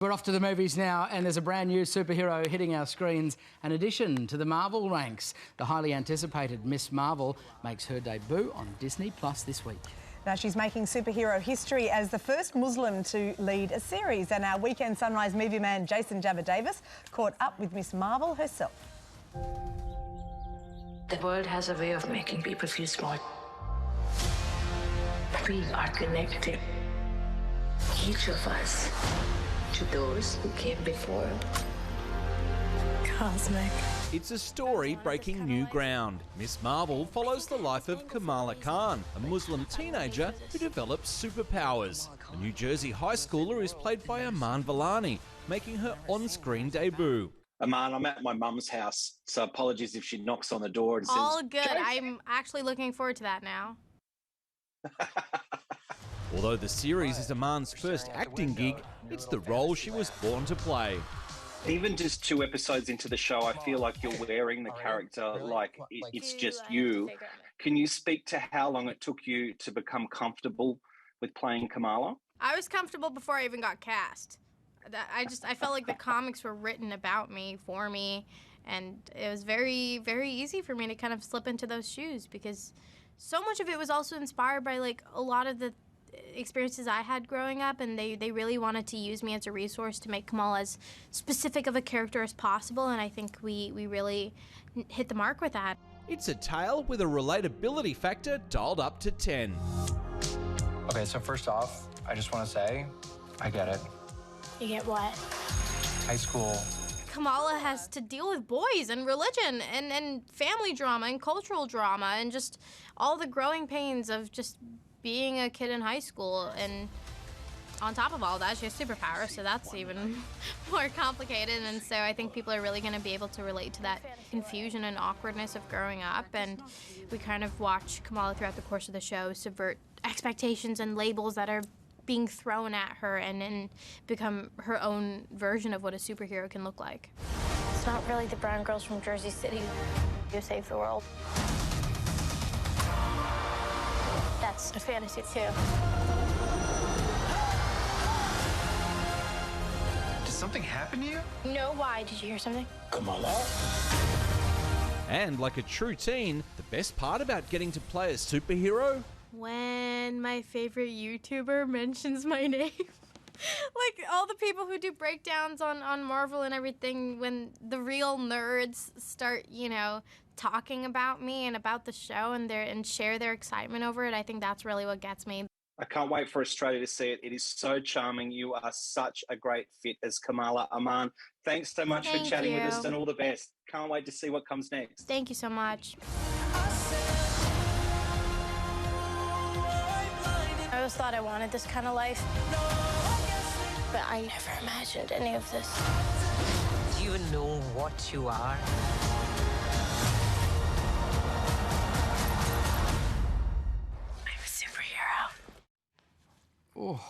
We're off to the movies now, and there's a brand new superhero hitting our screens. An addition to the Marvel ranks. The highly anticipated Miss Marvel makes her debut on Disney Plus this week. Now she's making superhero history as the first Muslim to lead a series, and our Weekend Sunrise movie man Jason Jabba Davis caught up with Miss Marvel herself. The world has a way of making people feel small. We are connected, each of us, to those who came before. Cosmic. It's a story breaking new ground. Miss Marvel follows the life of Kamala Khan, a Muslim teenager who develops superpowers. A New Jersey high schooler is played by Iman Vellani, making her on-screen debut. Iman, I'm at my mum's house, so apologies if she knocks on the door and says... All good. I'm actually looking forward to that now. Although the series is Iman's first acting gig, it's the role she was born to play. Even just 2 episodes into the show, I feel like you're wearing the character like it's just you. Can you speak to how long it took you to become comfortable with playing Kamala? I was comfortable before I even got cast. I felt like the comics were written about me, for me, and it was very, very easy for me to kind of slip into those shoes because so much of it was also inspired by like a lot of the experiences I had growing up, and they really wanted to use me as a resource to make Kamala as specific of a character as possible, and I think we really hit the mark with that. It's a tale with a relatability factor dialed up to 10. Okay, so first off, I just want to say, I get it. You get what? High school. Kamala has to deal with boys and religion and family drama and cultural drama and just all the growing pains of just being a kid in high school, and on top of all that, she has superpowers, so that's even more complicated, and so I think people are really going to be able to relate to that confusion and awkwardness of growing up, and we kind of watch Kamala throughout the course of the show subvert expectations and labels that are being thrown at her and then become her own version of what a superhero can look like. It's not really the brown girls from Jersey City who save the world. That's a fantasy, too. Did something happen to you? No, why? Did you hear something? Kamala? And like a true teen, the best part about getting to play a superhero? When my favorite YouTuber mentions my name. Like, all the people who do breakdowns on Marvel and everything, when the real nerds start, you know, talking about me and about the show and share their excitement over it, I think that's really what gets me. I can't wait for Australia to see it. It is so charming. You are such a great fit as Kamala. Iman, thanks so much for chatting with us, and all the best. Can't wait to see what comes next. Thank you so much. I always thought I wanted this kind of life, but I never imagined any of this. Do you know what you are? I'm a superhero. Oh,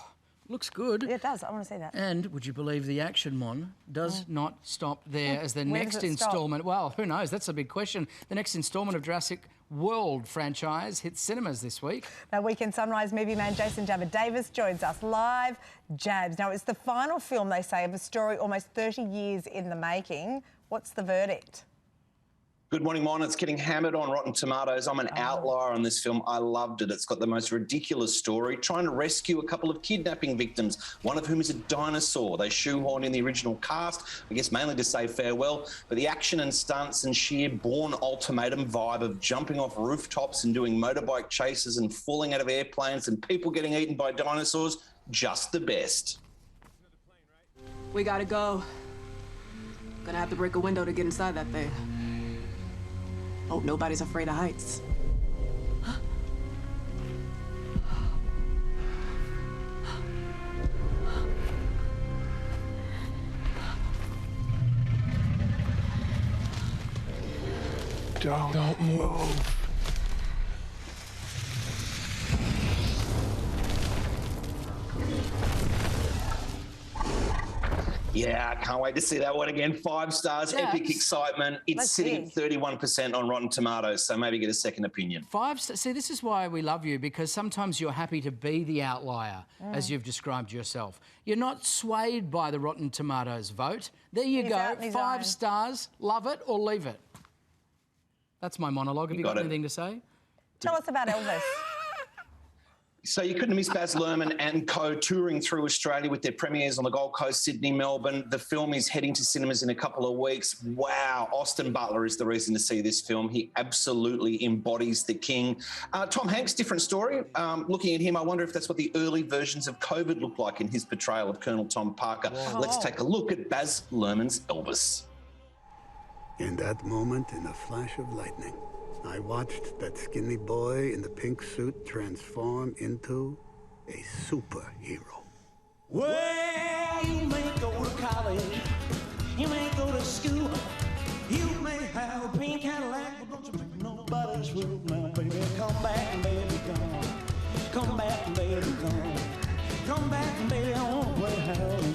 looks good. Yeah, it does. I want to see that. And would you believe the action, Mon, does not stop there as the Where next does it stop? instalment. Well, who knows? That's a big question. The next instalment of Jurassic World franchise hits cinemas this week. Now, Weekend Sunrise movie man Jason Jabba Davis joins us live. Jabs. Now, it's the final film, they say, of a story almost 30 years in the making. What's the verdict? Good morning, Mon. It's getting hammered on Rotten Tomatoes. I'm an outlier on this film. I loved it. It's got the most ridiculous story, trying to rescue a couple of kidnapping victims, one of whom is a dinosaur. They shoehorn in the original cast, I guess mainly to say farewell, but the action and stunts and sheer Bourne Ultimatum vibe of jumping off rooftops and doing motorbike chases and falling out of airplanes and people getting eaten by dinosaurs, just the best. We gotta go. Gonna have to break a window to get inside that thing. Hope nobody's afraid of heights. Don't move. Yeah, I can't wait to see that one again. 5 stars, epic excitement. It's sitting at 31% on Rotten Tomatoes, so maybe get a second opinion. 5 stars. See, this is why we love you, because sometimes you're happy to be the outlier, as you've described yourself. You're not swayed by the Rotten Tomatoes vote. There you go. 5 stars. Love it or leave it. That's my monologue. Have you got anything to say? Tell us about Elvis. So you couldn't have missed Baz Luhrmann and co touring through Australia with their premieres on the Gold Coast, Sydney, Melbourne. The film is heading to cinemas in a couple of weeks. Wow, Austin Butler is the reason to see this film. He absolutely embodies the king. Tom Hanks, different story. Looking at him, I wonder if that's what the early versions of COVID looked like in his portrayal of Colonel Tom Parker. Whoa. Let's take a look at Baz Luhrmann's Elvis. In that moment, in a flash of lightning, I watched that skinny boy in the pink suit transform into a superhero. Well, you may go to college, you may go to school, you may have a pink Cadillac, but don't you make nobody's rule now, baby. Come back and baby, come back and baby, come back and baby, I wanna play howdy.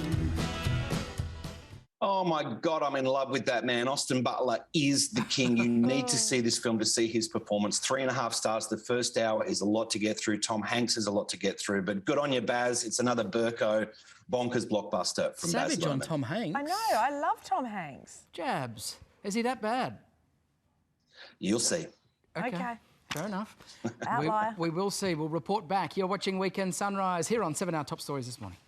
Oh my God, I'm in love with that man. Austin Butler is the king. You need to see this film to see his performance. 3.5 stars. The first hour is a lot to get through. Tom Hanks is a lot to get through, but good on you, Baz. It's another Burko bonkers blockbuster from Baz Savage Luhrmann. on Tom Hanks. I know, I love Tom Hanks. Jabs. Is he that bad? You'll see. Okay. Fair enough. Outlier. We will see. We'll report back. You're watching Weekend Sunrise here on 7 Hour Top Stories this morning.